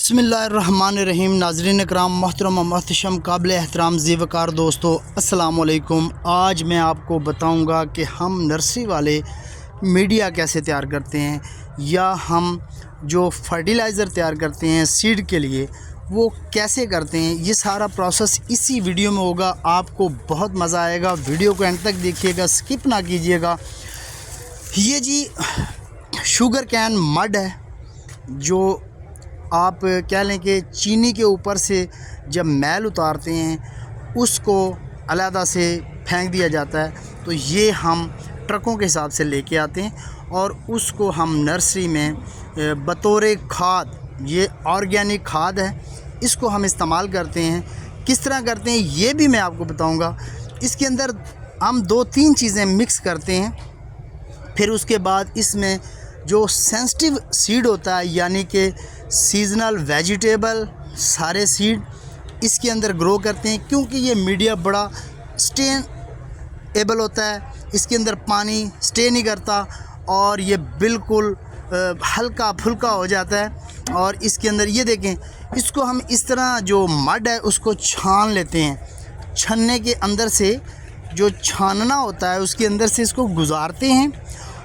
बिस्मिल्लाहिर्रहमानिर्रहीम। नाज़रीन इकराम, मोहतरम मोहतशम, काबिल एहतराम ज़ीवकार दोस्तों, अस्सलाम वालेकुम। आज मैं आपको बताऊंगा कि हम नर्सरी वाले मीडिया कैसे तैयार करते हैं या हम जो फर्टिलाइज़र तैयार करते हैं सीड के लिए वो कैसे करते हैं। ये सारा प्रोसेस इसी वीडियो में होगा। आपको बहुत मज़ा आएगा। वीडियो को एंड तक देखिएगा, स्किप ना कीजिएगा। ये जी शुगर कैन मड है, जो आप कह लें कि चीनी के ऊपर से जब मैल उतारते हैं उसको अलहदा से फेंक दिया जाता है। तो ये हम ट्रकों के हिसाब से लेके आते हैं और उसको हम नर्सरी में बतौर खाद, ये ऑर्गेनिक खाद है, इसको हम इस्तेमाल करते हैं। किस तरह करते हैं ये भी मैं आपको बताऊंगा। इसके अंदर हम 2-3 चीज़ें मिक्स करते हैं। फिर उसके बाद इसमें जो सेंसिटिव सीड होता है, यानी कि सीजनल वेजिटेबल सारे सीड इसके अंदर ग्रो करते हैं, क्योंकि ये मीडिया बड़ा स्टेनेबल होता है। इसके अंदर पानी स्टे नहीं करता और ये बिल्कुल हल्का फुल्का हो जाता है। और इसके अंदर ये देखें, इसको हम इस तरह जो मड है उसको छान लेते हैं। छन्ने के अंदर से जो छानना होता है उसके अंदर से इसको गुजारते हैं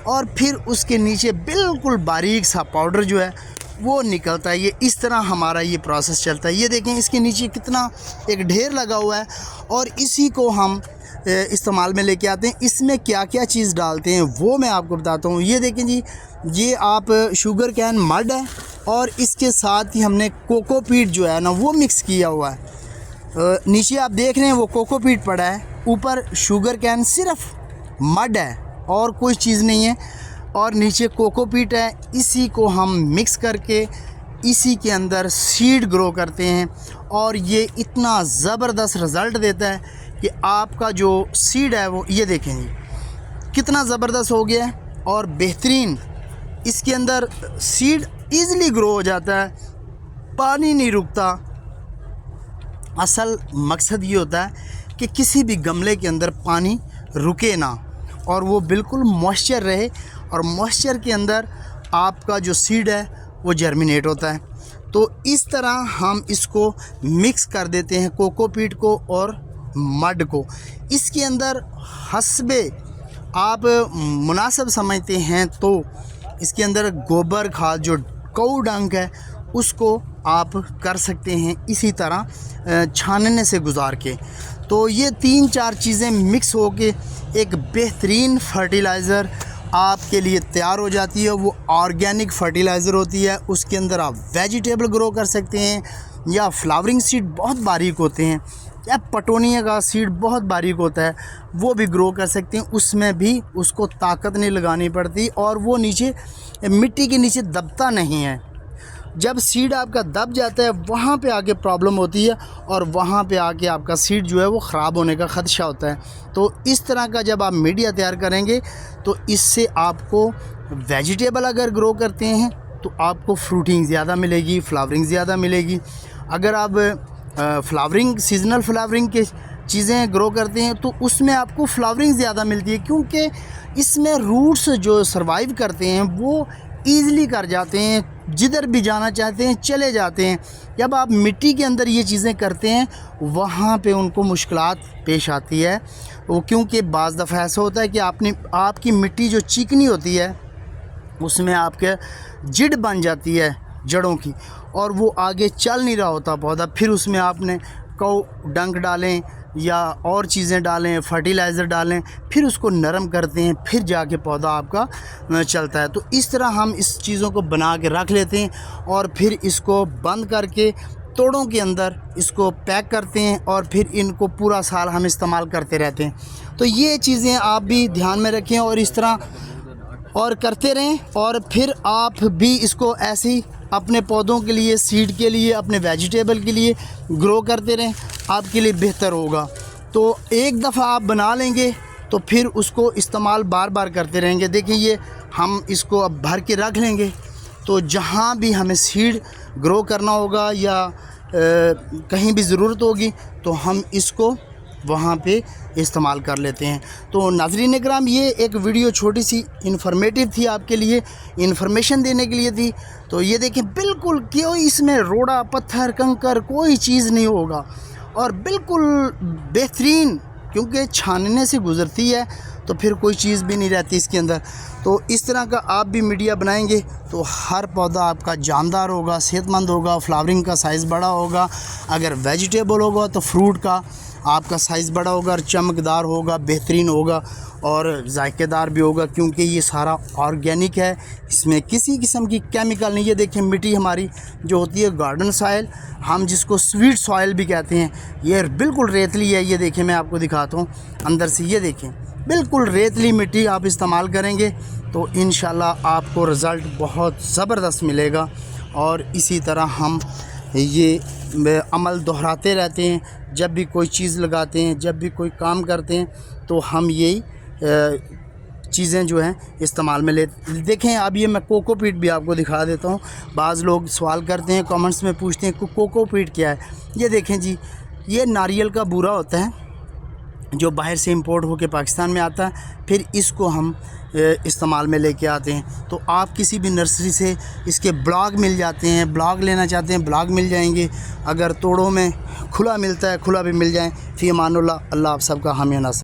और फिर उसके नीचे बिल्कुल बारीक सा पाउडर जो है वो निकलता है। ये इस तरह हमारा ये प्रोसेस चलता है। ये देखें, इसके नीचे कितना एक ढेर लगा हुआ है और इसी को हम इस्तेमाल में लेके आते हैं। इसमें क्या क्या चीज़ डालते हैं वो मैं आपको बताता हूँ। ये देखें जी, ये आप शुगर कैन मड है और इसके साथ ही हमने कोकोपीट जो है ना वो मिक्स किया हुआ है। नीचे आप देख रहे हैं वो कोकोपीट पड़ा है, ऊपर शुगर कैन सिर्फ मड है और कोई चीज़ नहीं है, और नीचे कोकोपीट है। इसी को हम मिक्स करके इसी के अंदर सीड ग्रो करते हैं और ये इतना ज़बरदस्त रिज़ल्ट देता है कि आपका जो सीड है वो ये देखें जी कितना ज़बरदस्त हो गया है और बेहतरीन। इसके अंदर सीड ईज़िली ग्रो हो जाता है, पानी नहीं रुकता। असल मकसद ये होता है कि किसी भी गमले के अंदर पानी रुके ना और वो बिल्कुल मॉइस्चर रहे, और मॉइस्चर के अंदर आपका जो सीड है वो जर्मिनेट होता है। तो इस तरह हम इसको मिक्स कर देते हैं, कोकोपीट को और मड को। इसके अंदर हस्बे आप मुनासिब समझते हैं तो इसके अंदर गोबर खाद जो कऊ डंक है उसको आप कर सकते हैं इसी तरह छानने से गुजार के। तो ये 3-4 चीज़ें मिक्स हो के एक बेहतरीन फर्टिलाइज़र आपके लिए तैयार हो जाती है। वो ऑर्गेनिक फर्टिलाइज़र होती है। उसके अंदर आप वेजिटेबल ग्रो कर सकते हैं, या फ्लावरिंग सीड बहुत बारीक होते हैं, या पटोनिया का सीड बहुत बारीक होता है वो भी ग्रो कर सकते हैं। उसमें भी उसको ताकत नहीं लगानी पड़ती और वो नीचे मिट्टी के नीचे दबता नहीं है। जब सीड आपका दब जाता है वहाँ पे आके प्रॉब्लम होती है और वहाँ पे आके आपका सीड जो है वो ख़राब होने का ख़दशा होता है। तो इस तरह का जब आप मीडिया तैयार करेंगे तो इससे आपको वेजिटेबल अगर ग्रो करते हैं तो आपको फ्रूटिंग ज़्यादा मिलेगी, फ्लावरिंग ज़्यादा मिलेगी। अगर आप फ्लावरिंग सीजनल फ्लावरिंग के चीज़ें ग्रो करते हैं तो उसमें आपको फ्लावरिंग ज़्यादा मिलती है, क्योंकि इसमें रूट्स जो सर्वाइव करते हैं वो ईज़िली कर जाते हैं, जिधर भी जाना चाहते हैं चले जाते हैं। जब आप मिट्टी के अंदर ये चीज़ें करते हैं वहाँ पे उनको मुश्किलात पेश आती है। वो क्योंकि बाज़ दफ़ा ऐसा होता है कि आपकी मिट्टी जो चिकनी होती है उसमें आपके जिड बन जाती है जड़ों की और वो आगे चल नहीं रहा होता पौधा। फिर उसमें आपने कौ डंक डालें या और चीज़ें डालें, फर्टिलाइज़र डालें, फिर उसको नरम करते हैं, फिर जाके पौधा आपका चलता है। तो इस तरह हम इस चीज़ों को बना के रख लेते हैं और फिर इसको बंद करके तोड़ों के अंदर इसको पैक करते हैं और फिर इनको पूरा साल हम इस्तेमाल करते रहते हैं। तो ये चीज़ें आप भी ध्यान में रखें और इस तरह और करते रहें, और फिर आप भी इसको ऐसे ही अपने पौधों के लिए, सीड के लिए, अपने वेजिटेबल के लिए ग्रो करते रहें, आपके लिए बेहतर होगा। तो एक दफ़ा आप बना लेंगे तो फिर उसको इस्तेमाल बार बार करते रहेंगे। देखिए, ये हम इसको अब भर के रख लेंगे तो जहाँ भी हमें सीड ग्रो करना होगा या कहीं भी ज़रूरत होगी तो हम इसको वहाँ पे इस्तेमाल कर लेते हैं। तो नाज़रीन इकराम, ये एक वीडियो छोटी सी इन्फॉर्मेटिव थी, आपके लिए इन्फॉर्मेशन देने के लिए थी। तो ये देखें, बिल्कुल क्यों इसमें रोड़ा पत्थर कंकर कोई चीज़ नहीं होगा और बिल्कुल बेहतरीन, क्योंकि छानने से गुज़रती है तो फिर कोई चीज़ भी नहीं रहती इसके अंदर। तो इस तरह का आप भी मीडिया बनाएंगे तो हर पौधा आपका जानदार होगा, सेहतमंद होगा, फ्लावरिंग का साइज़ बड़ा होगा। अगर वेजिटेबल होगा तो फ्रूट का आपका साइज़ बड़ा होगा और चमकदार होगा, बेहतरीन होगा और जायकेदार भी होगा, क्योंकि ये सारा ऑर्गेनिक है, इसमें किसी किस्म की केमिकल नहीं। ये देखें, मिट्टी हमारी जो होती है गार्डन सॉइल, हम जिसको स्वीट सॉइल भी कहते हैं, ये बिल्कुल रेतली है। ये देखें, मैं आपको दिखाता हूँ अंदर से, ये देखें बिल्कुल रेतली मिट्टी आप इस्तेमाल करेंगे तो इंशाल्लाह आपको रिज़ल्ट बहुत ज़बरदस्त मिलेगा। और इसी तरह हम ये अमल दोहराते रहते हैं। जब भी कोई चीज़ लगाते हैं, जब भी कोई काम करते हैं, तो हम यही चीज़ें जो हैं इस्तेमाल में ले। देखें, अब ये मैं कोकोपीट भी आपको दिखा देता हूँ। बाज़ लोग सवाल करते हैं, कमेंट्स में पूछते हैं कोकोपीट क्या है। ये देखें जी, ये नारियल का बूरा होता है जो बाहर से इंपोर्ट होकर पाकिस्तान में आता है, फिर इसको हम इस्तेमाल में लेके आते हैं। तो आप किसी भी नर्सरी से इसके ब्लॉग मिल जाते हैं, ब्लॉग लेना चाहते हैं ब्लॉग मिल जाएंगे। अगर तोड़ों में खुला मिलता है खुला भी मिल जाए। फ़ी अमानुल्लाह, अल्लाह आप सबका हामी नासिर।